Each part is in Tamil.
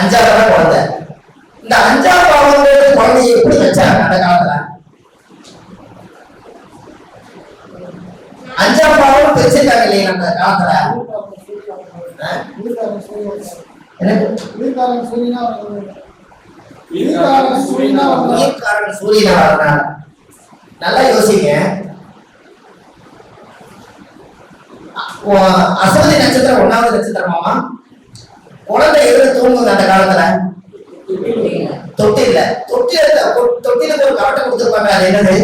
அஞ்சாவது இடம் குழந்தை. இந்த அஞ்சாம் பாவங்கிறது குழந்தைய எப்படி வச்சாங்க அந்த காலத்துல? அஞ்சாம் பாவம் பிரிச்சிருக்காங்க இல்லையா அந்த காலத்துல? நல்லா யோசிங்க. அஸ்வதி நட்சத்திரம் 1வது நட்சத்திரமாமா? குழந்தை எதுல தூங்குங்க அந்த காலத்துல? தொட்டில. தொட்டில ஒரு கவட்டை கொடுத்துருப்பாங்க. அது என்னது?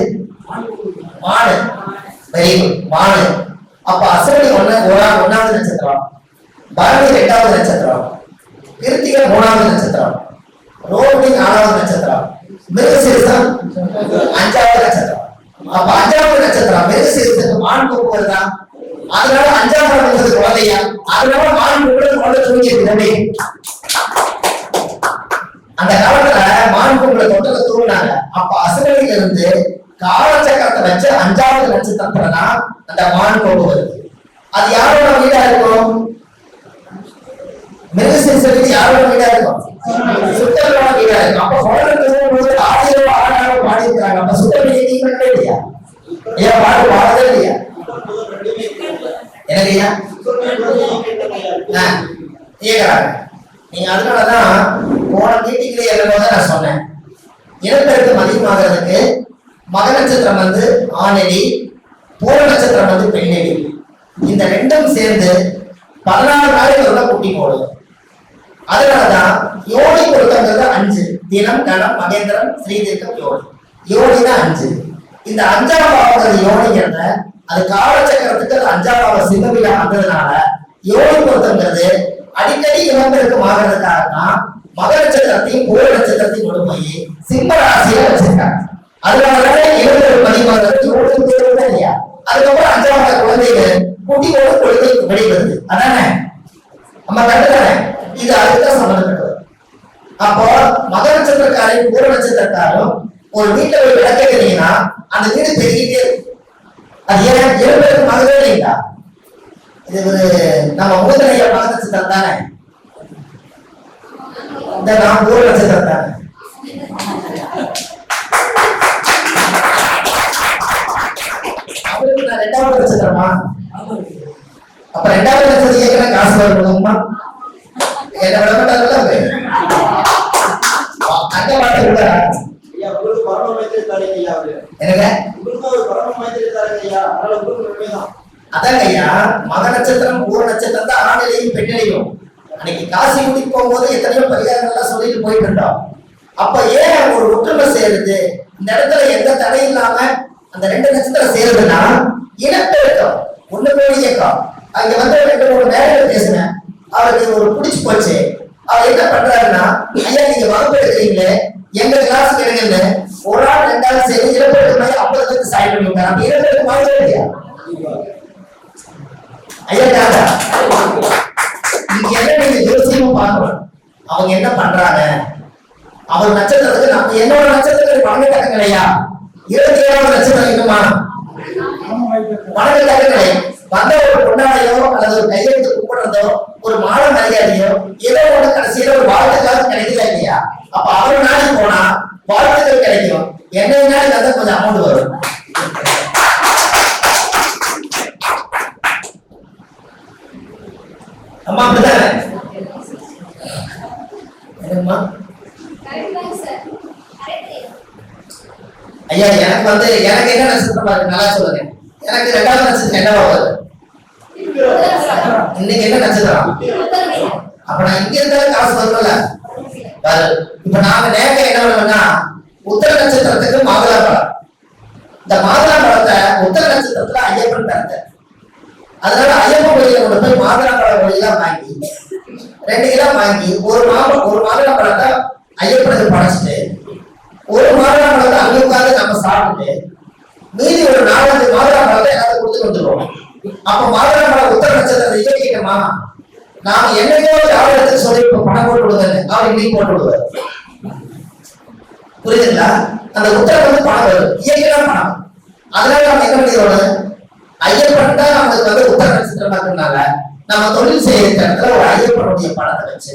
மாடு. வெரி குட், மாடு. அப்ப அஸ்வதி 1வது நட்சத்திரம், பரணி 2வது நட்சத்திரம், கிருத்திகை 3வது நட்சத்திரம், ரோஹிணி 4வது நட்சத்திரம், மிருகசீரிஷம் 5வது நட்சத்திரம். அப்ப 5வது நட்சத்திரம் மிருகசீரிஷத்துக்கு மான் கொம்பு வருதா? அதனால 5ஆம் பாவம் குழந்தையா? அதனால மான் கொம்புல குழந்தை தூங்கிட்டு அந்த காலத்துல மான் கொம்புல தொட்டத்தை தூங்கினாங்க. அப்ப அசுரனில இருந்து காலச்சக்கரத்தை வச்சு 5வது நட்சத்திரத்துலதான் அந்த மான் கொம்பு வருது. அது யாரோட வீடா இருக்கும்? மிருகசீரிஷத்துக்கு யாரோட வீடா இருக்கும்? சுத்தரோட வீடா இருக்கும். அப்ப குழந்தை ஆடியோ ஆடாரோ பாடி இருக்கிறாங்க. அப்ப சுத்தம் நீங்க இல்லையா? ஏன் பாட்டு பாடவே இல்லையா? என்னையா கேக்குறாங்க நீங்க? அதனாலதான் போன மீட்டிங்ல எழுதும்போது நான் சொன்னேன், இனப்பெருக்கம் அதிகமாகிறதுக்கு மக நட்சத்திரம் ஆணெடி, பூர நட்சத்திரம் பெண்ணெடி. இந்த ரெண்டும் சேர்ந்து 14 நாளைக்கு குட்டி போடும். அதனாலதான் யோனி பொருத்தங்கிறது 5. தினம், கணம், மகேந்திரம், ஸ்ரீதீர்க்கம், யோனி. யோனி தான் 5. இந்த 5ஆம் பாவம் யோனிங்கிறத அது காலச்சக்கரத்துக்கு 5ஆம் பாவம் சிம்மவில வந்ததுனால யோனி பொருத்தங்கிறது அடிக்கடி இனப்பெருக்கம் ஆகிறதுக்காக தான் மக நட்சத்திரத்தையும் பூர நட்சத்திரத்தையும் கொண்டு போய் சிம்ம ராசியில வச்சிருக்காங்க. அதனாலதான் இனப்பெருக்கம் அதிகமாகிறது யோனி இல்லையா? அதுக்கப்புறம் 5ஆம் குழந்தைகள் குட்டியோட குழந்தை வெளிவருது. அதானே நம்ம கண்டுதானே? இது அதுதான் சம்பந்தப்பட்டது. அப்போ மக நட்சத்திரக்காரையும் பூர நட்சத்திரக்காரும் ஒரு வீட்டை போய் விளக்கிறீங்கன்னா அந்த வீடு பெருகிட்டே இருக்கும். அது ஏன் இனப்பெருக்கம் ஆகவே இல்லைங்களா? இது ஒரு நம்ம மூதனைய மக நட்சத்திரம் தானே? இந்த நாம் பூர நட்சத்திரம் தானே? அவருக்கு நான் 2வது நட்சத்திரமா? அப்ப 2வது நட்சத்திரம் ஏற்கனவே காசு வரணுமா? என்ன விடமாட்டாங்கல்ல அங்க பாட்டு கூட அதாங்க ஐயா. மக நட்சத்திரம் பூர நட்சத்திரம் தான் ஆணிலையும் பெண்ணிலையும். அன்னைக்கு காசி கூட்டிட்டு போகும்போது எத்தனையோ பரிகாரங்கள்லாம் சொல்லிட்டு போயிட்டு இருந்தோம். அப்ப ஏன் ஒரு ஒற்றுமை சேருது? இந்த இடத்துல எந்த தடை இல்லாம அந்த 2 நட்சத்திரம் சேருதுன்னா இனப்பெருக்கம், ஒண்ணுமே இயக்கம். அங்க 2 3 நேரங்கள் பேசினேன். அவருக்கு ஒரு பிடிச்சு போச்சு. அவர் என்ன பண்றாருன்னா, ஐயா நீங்க வகுப்பு எடுக்கிறீங்களே எங்க கிளாஸ் எடுங்கன்னு ஒரு ஆள் 2 ஆள் சரி இனப்பெருக்கம் 50 பேருக்கு சாய் பண்ணிவிட்டாங்க. அப்ப இனப்பெருக்கம் ஆகவே இல்லையா ஐயா? நீங்க என்ன நீங்க யோசிச்சும் பார்க்கணும். அவங்க என்ன பண்றாங்க? அவர் நட்சத்திரத்துக்கு நம்ம என்னோட நட்சத்திரத்துக்கு பணம் தக்கங்களையா? 27வது நட்சத்திரம் இருக்குமா? பணம் தக்கங்களை வந்த ஒரு பொண்ணாடையோ அல்லது ஒரு கையெழுத்து கூப்பிடுறதோ ஒரு மாத மரியாதையோ ஏதோ ஒண்ணு கடைசியில ஒரு வாழ்த்துக்காக கிடைக்குதா இல்லையா? அப்ப அவர் நாளைக்கு போனா வாழ்த்துக்கள் கிடைக்கும். என்ன நாளைக்கு கொஞ்சம் அமௌண்ட் வரும். அம்மா அப்படிதானே? என்னம்மா ஐயா எனக்கு எனக்கு என்ன நட்சத்திரம் பாருங்க, நல்லா சொல்லுங்க. எனக்கு 2வது நட்சத்திரம் என்னவா வருது? இன்னைக்கு என்ன நட்சத்திரம்? அப்ப நான் இங்க இருந்தாலும் காசு வரும்ல. இப்ப நாங்க நேக்க என்ன பண்ணுவோம்னா உத்தர நட்சத்திரத்துக்கு மாதுளா பழம். இந்த மாதுளா பழத்தை உத்தர நட்சத்திரத்துல ஐயப்பன் பிறந்த. அதனால ஐயப்பன் கோயில கொண்டு போய் மாதுளா பழம் கோயிலாம் வாங்கி 2 கிலோ வாங்கி ஒரு மாதுளா பழத்தை ஐயப்பனுக்கு படைச்சிட்டு ஒரு மாதுளா பழத்தை அங்க உட்காந்து நம்ம சாப்பிட்டு மீதி ஒரு 4-5 மாதுளா பழத்தை எல்லாரும் கொடுத்துட்டு வந்துருவோம். அப்ப மாதுளா பழம் உத்தர நட்சத்திரத்தை இயக்கிட்டோமா? நாம என்னைக்கோ யாரும் எடுத்து சொல்லி இப்ப பணம் போட்டு விடுங்க, அவர் இன்னைக்கு போட்டு விடுவார். புரியுதுங்களா? அந்த உத்தரவு பணம் வரும், இயக்கலாம் பணம். அதனால நம்ம என்ன பண்ணிடுவோம்? ஐயப்பன் தான் நமக்கு உத்தர நட்சத்திரமா இருக்கிறதுனால நம்ம தொழில் செய்யற இடத்துல ஒரு ஐயப்பனுடைய பணத்தை வச்சு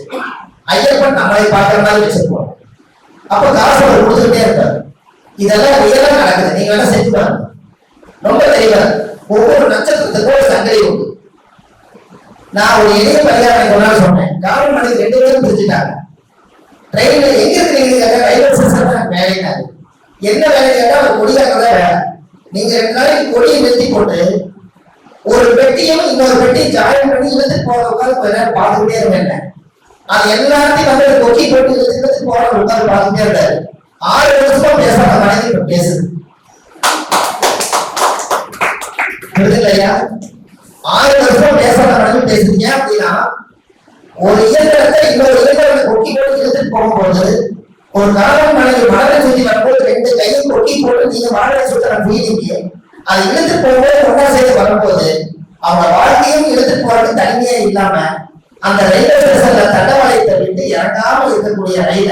ஐயப்பன் நம்மளை பார்க்குற மாதிரி வச்சிருப்போம். அப்ப காசு அவர் கொடுத்துக்கிட்டே இருப்பார். இதெல்லாம் ரியலா நடக்குது, நீங்க வேணா செஞ்சு பாருங்க. ரொம்ப தெளிவா ஒவ்வொரு நட்சத்திரத்துக்கும் ஒரு சங்கடி உண்டு. நான் ஒரு எளிய பரிகாரம் கொண்டாட சொன்னேன். காவல் மணிக்கு 2 பேரும் பிரிச்சுட்டாங்க. ட்ரெயின்ல எங்க இருக்கிறீங்க கேட்டா ரயில்வே ஸ்டேஷன் வேலைனாரு. என்ன வேலை கேட்டா ஒரு கொடியாக்கதான் வேலை. நீங்க 2 நாளைக்கு கொடியை நிறுத்தி போட்டு ஒரு பெட்டியும் இன்னொரு பெட்டியும் ஜாயின் பண்ணி இழுத்து போற உட்காந்து கொஞ்ச நேரம் பார்த்துக்கிட்டே இருந்தேன். அது எல்லாத்தையும் வந்து கொக்கி போட்டு இழுத்து போற உட்காந்து பார்த்துட்டே இருந்தாரு. 6 வருஷமா பேசாத மனைவி இப்ப பேசுது. புரியுதுல்லையா? 6 வருஷம் பேசாத மனைவி பேசுறீங்க அப்படின்னா ஒரு இயந்திரத்தை இன்னொரு இயந்திரத்தை கொக்கி போட்டு இழுத்துட்டு போகும்போது ஒரு கணவன் மனைவி மனதை சுற்றி வரும்போது 2 கையும் கொக்கி போட்டு நீங்க மனதை சுற்றுற ஃபீலிங்க அதை இழுத்து போகும்போது ஒன்றா சேர்த்து வரும்போது அவங்க வாழ்க்கையும் இழுத்துட்டு போறது தனிமையே இல்லாம அந்த ரயில்வே ஸ்டேஷன்ல தண்டவாளத்தை விட்டு இறங்காம இருக்கக்கூடிய ரயில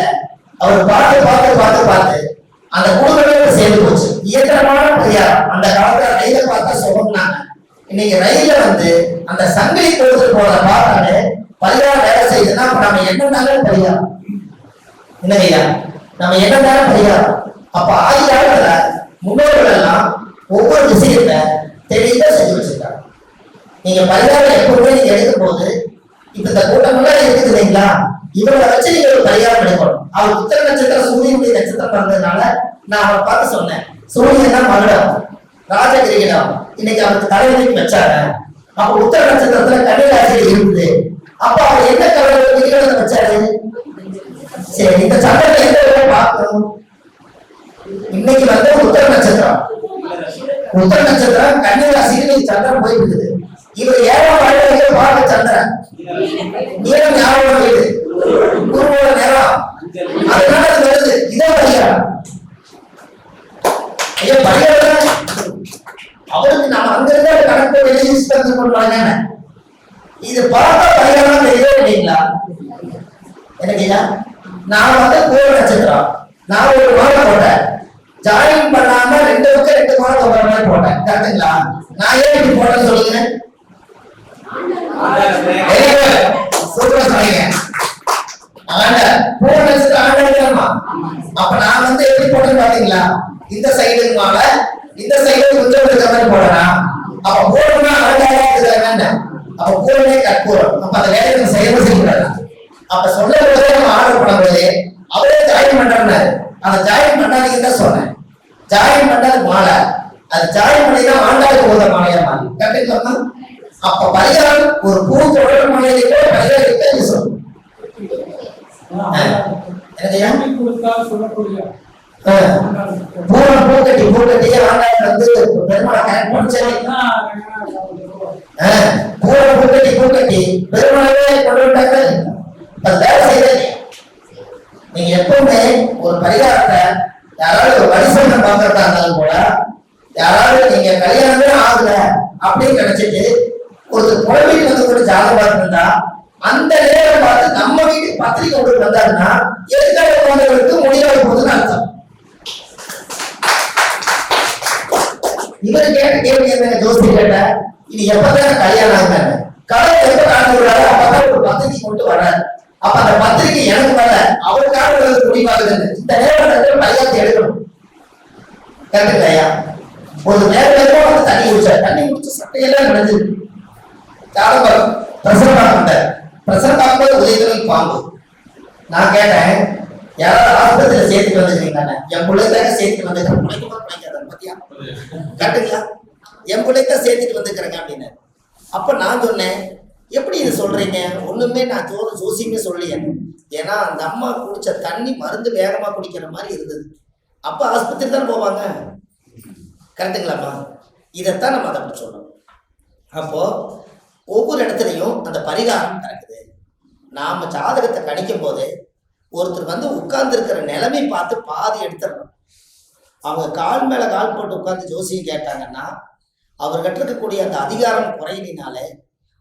அவர் பார்த்து அந்த குடும்பமே சேர்ந்து போச்சு. இயந்திரமான பரிகாரம். அந்த காலத்துல ரயில பார்த்தா சுகம்னாங்க. இன்னைக்கு ரயில வந்து அந்த சங்கிலி கொடுத்துட்டு போறத பார்த்தாலே பரிகாரம் வேலை செய்யுதுன்னா அப்ப நம்ம என்னன்னாலும் பரிகாரம் இல்லையா? நம்ம என்னன்னாலும் பரிகாரம். அப்ப ஆதி காலத்துல முன்னோர்கள் எல்லாம் ஒவ்வொரு விஷயத்த தெளிவா செஞ்சு வச்சிருக்காங்க. நீங்க பரிகாரம் எப்பவுமே நீங்க எடுக்கும் போது இப்ப இந்த கூட்டம் எல்லாம் இருக்குது இல்லைங்களா? இவங்களை வச்சு நீங்க ஒரு பரிகாரம் எடுக்கணும். அவர் உத்தர நட்சத்திரம் சூரியனுடைய நட்சத்திரம் பிறந்ததுனால நான் அவரை பார்த்து சொன்னேன், சூரியன் தான் மகடம், ராஜகிரீடம் இன்னைக்கு அவருக்கு தலைவலிக்கு வச்சாங்க. அப்ப உத்தர நட்சத்திரத்துல கன்னிராசியில் இருக்குது. அப்ப அவர் என்ன கவலை வச்சாரு? சரி, இந்த சந்திரனை எந்த பார்க்கணும்? இன்னைக்கு வந்து உத்தர நட்சத்திரம் கன்னிராசியில் சந்திரன் போயிட்டு இருக்குது. இவர் 7ஆம் வாழ்க்கை பார்க்க சந்திரன் நேரம் ஞாபகம் வீடு குருவோட நேரம் அதனால வருது. இதே பரிகாரம் ஐயா பரிகாரம் அவருக்கு நம்ம அங்கிருந்த கணக்கு எழுதி பண்றாங்க. இது பார்த்தா பரிகாரம் தெரியவே இல்லைங்களா? எனக்கு நான் வந்து பூர நட்சத்திரம் நான் ஒரு மாலை போட்டேன். ஜாயின் பண்ணாம 2 பக்கம் 2 மாலை போடுற மாதிரி போட்டேன். கரெக்டுங்களா? நான் ஏன் இப்படி போட்டேன்னு சொல்லுங்க. அப்ப நான் வந்து எப்படி போட்டேன்னு பாத்தீங்களா? இந்த சைடு மாலை இந்த சைடு கொஞ்சம் இருக்கிற மாதிரி போடலாம். அப்ப போடணும்னா அப்ப பூரமே கற்பூரம். அப்ப அந்த வேலையை செய்யவும் செய்யக்கூடாது. அப்ப சொல்ல போதே நம்ம ஆர்டர் பண்ணும்போது அவரே ஜாயின் பண்றாரு. அந்த ஜாயின் பண்ணாதீங்கன்னு தான் சொன்னேன். ஜாயின் பண்ணாது மாலை, அது ஜாயின் பண்ணினா ஆண்டாளுக்கு போத மாலையா மாறி. கரெக்டுங்களா? அப்ப பரிகாரம் ஒரு பூ தொடர் மாலையை கூட பரிகாரம் இருக்க சொல்லணும். பூக்கட்டியே ஆண்டாள் வந்து பெருமாளை கனெக்ட் பண்ணிச்சா? பூக்கட்டி பெருமாளவே கொண்டு விட்டாங்க. அது வேலை செய்யறது. நீங்க எப்பவுமே ஒரு பரிகாரத்தை யாராவது ஒரு வரிசையம் பார்க்கறதா இருந்தாலும் கூட யாராவது நீங்க கல்யாணமே ஆகல அப்படின்னு நினைச்சிட்டு ஒருத்தர் குழந்தைக்கு வந்து கூட ஜாதகம் பார்த்துருந்தா அந்த நேரம் பார்த்து நம்ம வீட்டுக்கு பத்திரிக்கை கொண்டு வந்தாருன்னா எதுக்காக குழந்தைகளுக்கு முடிவாக போகுதுன்னு அர்த்தம். இவரு கேட்ட கேள்வி என்ன? ஜோசி கேட்ட இது எப்பதான் கல்யாணம் ஆகுறாங்க கடவுள் எப்ப காட்டு விடுறாரு அப்பதான் ஒரு பத்திரிக்கை கொண்டு வர்றாரு. அப்ப அந்த பத்திரிக்கை எனக்கு வரல அவருக்காக முடிவாகுது. இந்த நேரம் பையத்தை எடுக்கணும். கேட்டுக்கலையா? ஒரு நேரம் வந்து தண்ணி குடிச்ச சட்டையெல்லாம் நடந்தது. பிரசரம் பார்க்கும்போது உதயத்துறைக்கு பாம்பு. நான் கேட்டேன், யாராவது ஆஸ்பத்திரியில சேர்த்துட்டு வந்துக்கிறீங்க? என் பிள்ளைக்காக சேர்த்துட்டு வந்துக்கிறேன். பத்தியா கேட்டுங்களா? என் பிள்ளைக்காக சேர்த்துட்டு வந்துக்கிறேங்க அப்படின்னு. அப்ப நான் சொன்னேன், எப்படி இது சொல்றீங்க? ஒண்ணுமே நான் ஜோசியமே சொல்லியே. ஏன்னா அந்த அம்மா குடிச்ச தண்ணி மருந்து வேகமா குடிக்கிற மாதிரி இருந்தது. அப்ப ஆஸ்பத்திரி தானே போவாங்க. கரெக்டுங்களாம்மா? இதைத்தான் நம்ம அதை சொல்லணும். அப்போ ஒவ்வொரு இடத்துலையும் அந்த பரிகாரம் நடக்குது. நாம ஜாதகத்தை கணிக்கும் போது ஒருத்தர் வந்து உட்கார்ந்து இருக்கிற நிலைமை பார்த்து பாதி எடுத்துடணும். அவங்க கால் மேல கால் போட்டு உட்கார்ந்து ஜோசியம் கேட்டாங்கன்னா அவர்கிட்ட இருக்கக்கூடிய அந்த அதிகாரம் குறையினாலே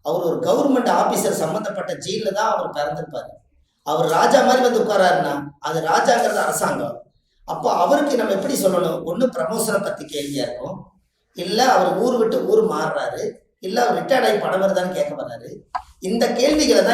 அவர் ஒரு கவர்மெண்ட் ஆபீசர் சம்பந்தப்பட்ட ஜெயில தான் அவர் பிறந்திருப்பாரு. அவர் ராஜா மாதிரி வந்து உட்காராருன்னா அது ராஜாங்கிறது அரசாங்கம். அப்போ அவருக்கு நம்ம எப்படி சொல்லணும்? ஒண்ணு ப்ரமோஷனை பத்தி கேள்வியா இருக்கும், இல்ல அவர் ஊர் விட்டு ஊர் மாறுறாரு, இல்ல அவர் ரிட்டையர்ட் ஆகி பணம் வருதான்னு கேட்க வர்றாரு. இந்த கேள்விகளை தான்